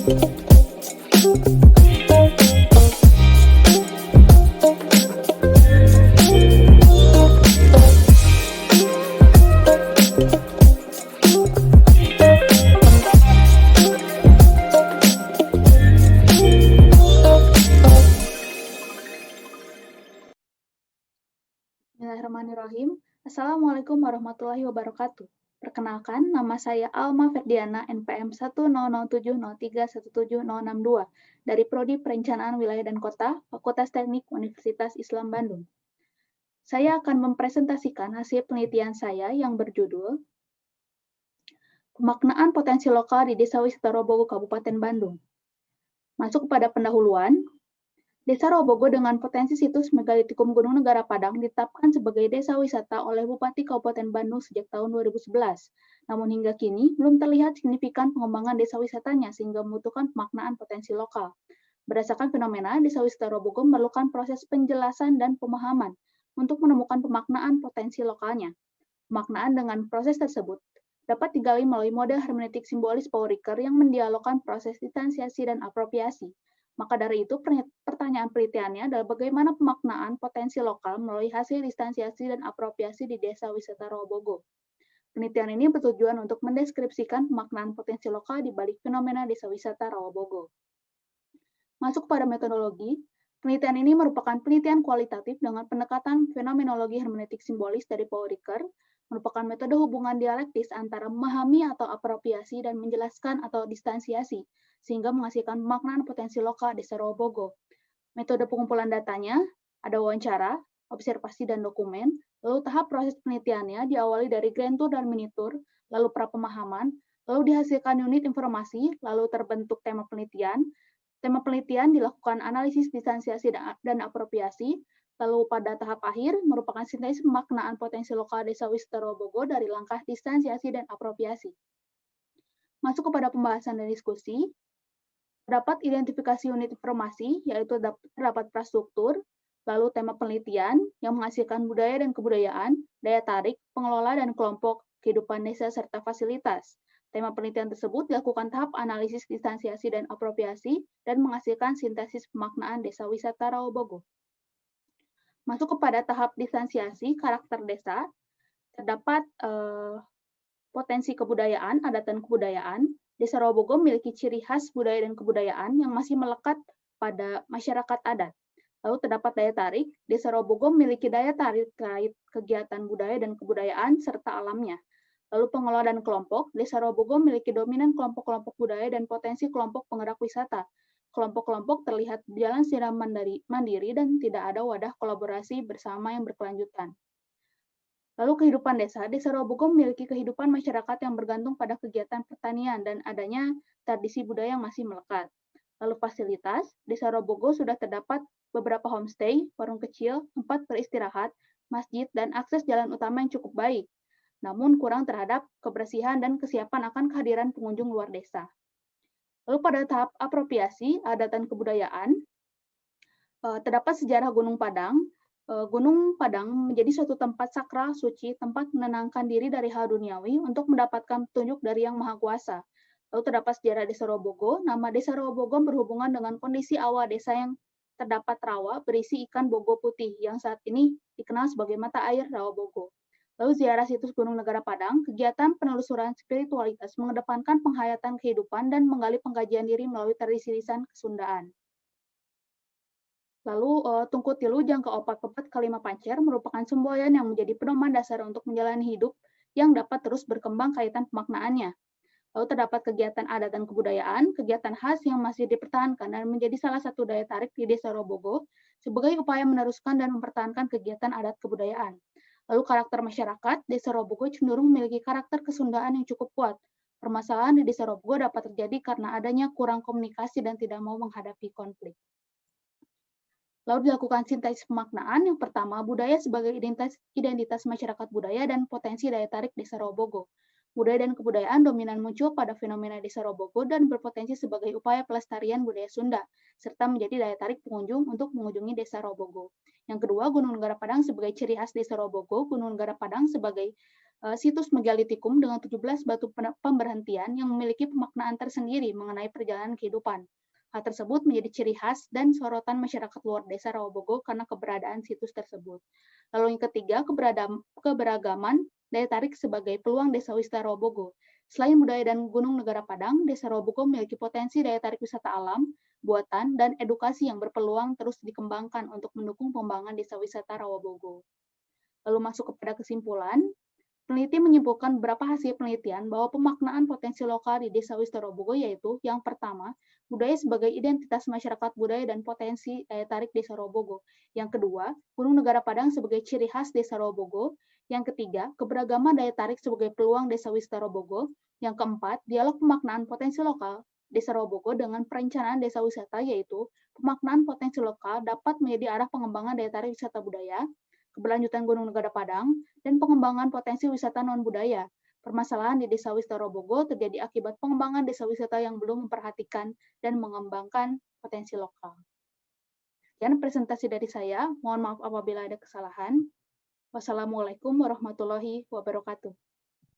Bismillahirrahmanirrahim. Assalamualaikum warahmatullahi wabarakatuh. Perkenalkan, nama saya Alma Ferdiana, NPM 10070317062 dari Prodi Perencanaan Wilayah dan Kota, Fakultas Teknik Universitas Islam Bandung. Saya akan mempresentasikan hasil penelitian saya yang berjudul Pemaknaan Potensi Lokal di Desa Wisata Robogo, Kabupaten Bandung. Masuk kepada pendahuluan. Desa Robogo dengan potensi situs megalitikum Gunung Negara Padang ditetapkan sebagai desa wisata oleh Bupati Kabupaten Bandung sejak tahun 2011. Namun hingga kini belum terlihat signifikan pengembangan desa wisatanya sehingga membutuhkan pemaknaan potensi lokal. Berdasarkan fenomena, desa wisata Robogo memerlukan proses penjelasan dan pemahaman untuk menemukan pemaknaan potensi lokalnya. Pemaknaan dengan proses tersebut dapat digali melalui mode hermeneutik simbolis Paul Ricoeur yang mendialogkan proses distansiasi dan apropriasi. Maka dari itu, pertanyaan penelitiannya adalah bagaimana pemaknaan potensi lokal melalui hasil distansiasi dan apropriasi di Desa Wisata Robogo. Penelitian ini bertujuan untuk mendeskripsikan pemaknaan potensi lokal di balik fenomena Desa Wisata Robogo. Masuk pada metodologi, penelitian ini merupakan penelitian kualitatif dengan pendekatan fenomenologi hermeneutik simbolis dari Paul Ricoeur, merupakan metode hubungan dialektis antara memahami atau apropriasi dan menjelaskan atau distansiasi, sehingga menghasilkan pemaknaan potensi lokal Desa Robogo. Metode pengumpulan datanya ada wawancara, observasi, dan dokumen, lalu tahap proses penelitiannya diawali dari grand tour dan mini tour, lalu pra-pemahaman, lalu dihasilkan unit informasi, lalu terbentuk tema penelitian. Tema penelitian dilakukan analisis distansiasi dan apropriasi, lalu pada tahap akhir merupakan sintesis pemaknaan potensi lokal Desa Wisata Robogo dari langkah distansiasi dan apropriasi. Masuk kepada pembahasan dan diskusi, terdapat identifikasi unit informasi, yaitu terdapat prastruktur, lalu tema penelitian yang menghasilkan budaya dan kebudayaan, daya tarik, pengelola dan kelompok kehidupan desa serta fasilitas. Tema penelitian tersebut dilakukan tahap analisis distansiasi dan apropriasi dan menghasilkan sintesis pemaknaan Desa Wisata Robogo. Masuk kepada tahap distansiasi karakter desa, terdapat potensi kebudayaan, adat dan kebudayaan. Desa Robogo memiliki ciri khas budaya dan kebudayaan yang masih melekat pada masyarakat adat. Lalu terdapat daya tarik, Desa Robogo memiliki daya tarik terkait kegiatan budaya dan kebudayaan serta alamnya. Lalu pengelola dan kelompok, Desa Robogo memiliki dominan kelompok-kelompok budaya dan potensi kelompok penggerak wisata. Kelompok-kelompok terlihat berjalan secara mandiri dan tidak ada wadah kolaborasi bersama yang berkelanjutan. Lalu kehidupan desa, Desa Robogo memiliki kehidupan masyarakat yang bergantung pada kegiatan pertanian dan adanya tradisi budaya yang masih melekat. Lalu fasilitas, Desa Robogo sudah terdapat beberapa homestay, warung kecil, tempat beristirahat, masjid, dan akses jalan utama yang cukup baik. Namun kurang terhadap kebersihan dan kesiapan akan kehadiran pengunjung luar desa. Lalu pada tahap apropriasi, adat dan kebudayaan, terdapat sejarah Gunung Padang. Gunung Padang menjadi suatu tempat sakral, suci, tempat menenangkan diri dari hal duniawi untuk mendapatkan petunjuk dari Yang Maha Kuasa. Lalu terdapat sejarah Desa Robogo. Nama Desa Robogo berhubungan dengan kondisi awal desa yang terdapat rawa berisi ikan bogo putih yang saat ini dikenal sebagai mata air Rawa Bogo. Lalu ziarah situs Gunung Negara Padang, kegiatan penelusuran spiritualitas mengedepankan penghayatan kehidupan dan menggali pengkajian diri melalui tradisi lisan Kesundaan. Lalu Tungku Tilu Jangka Opat Pepat Kalima Pancer merupakan semboyan yang menjadi pedoman dasar untuk menjalani hidup yang dapat terus berkembang kaitan pemaknaannya. Lalu terdapat kegiatan adat dan kebudayaan, kegiatan khas yang masih dipertahankan dan menjadi salah satu daya tarik di Desa Robogo sebagai upaya meneruskan dan mempertahankan kegiatan adat kebudayaan. Lalu karakter masyarakat, Desa Robogo cenderung memiliki karakter Kesundaan yang cukup kuat. Permasalahan di Desa Robogo dapat terjadi karena adanya kurang komunikasi dan tidak mau menghadapi konflik. Lalu dilakukan sintesis pemaknaan. Yang pertama, budaya sebagai identitas masyarakat budaya dan potensi daya tarik Desa Robogo. Budaya dan kebudayaan dominan muncul pada fenomena Desa Robogo dan berpotensi sebagai upaya pelestarian budaya Sunda, serta menjadi daya tarik pengunjung untuk mengunjungi Desa Robogo. Yang kedua, Gunung Negara Padang sebagai ciri khas Desa Robogo. Gunung Negara Padang sebagai situs megalitikum dengan 17 batu pemberhentian yang memiliki pemaknaan tersendiri mengenai perjalanan kehidupan. Hal tersebut menjadi ciri khas dan sorotan masyarakat luar desa Rawabogo karena keberadaan situs tersebut. Lalu yang ketiga, keberagaman daya tarik sebagai peluang desa wisata Rawabogo. Selain budaya dan gunung negara Padang, desa Rawabogo memiliki potensi daya tarik wisata alam, buatan, dan edukasi yang berpeluang terus dikembangkan untuk mendukung pengembangan desa wisata Rawabogo. Lalu masuk kepada kesimpulan, peneliti menyimpulkan beberapa hasil penelitian bahwa pemaknaan potensi lokal di Desa Wisata Robogo yaitu yang pertama, budaya sebagai identitas masyarakat budaya dan potensi daya tarik Desa Robogo. Yang kedua, Gunung Negara Padang sebagai ciri khas Desa Robogo. Yang ketiga, keberagaman daya tarik sebagai peluang Desa Wisata Robogo. Yang keempat, dialog pemaknaan potensi lokal Desa Robogo dengan perencanaan desa wisata yaitu pemaknaan potensi lokal dapat menjadi arah pengembangan daya tarik wisata budaya, keberlanjutan Gunung Negara Padang, dan pengembangan potensi wisata non-budaya. Permasalahan di Desa Wisata Robogo terjadi akibat pengembangan desa wisata yang belum memperhatikan dan mengembangkan potensi lokal. Sekian presentasi dari saya. Mohon maaf apabila ada kesalahan. Wassalamualaikum warahmatullahi wabarakatuh.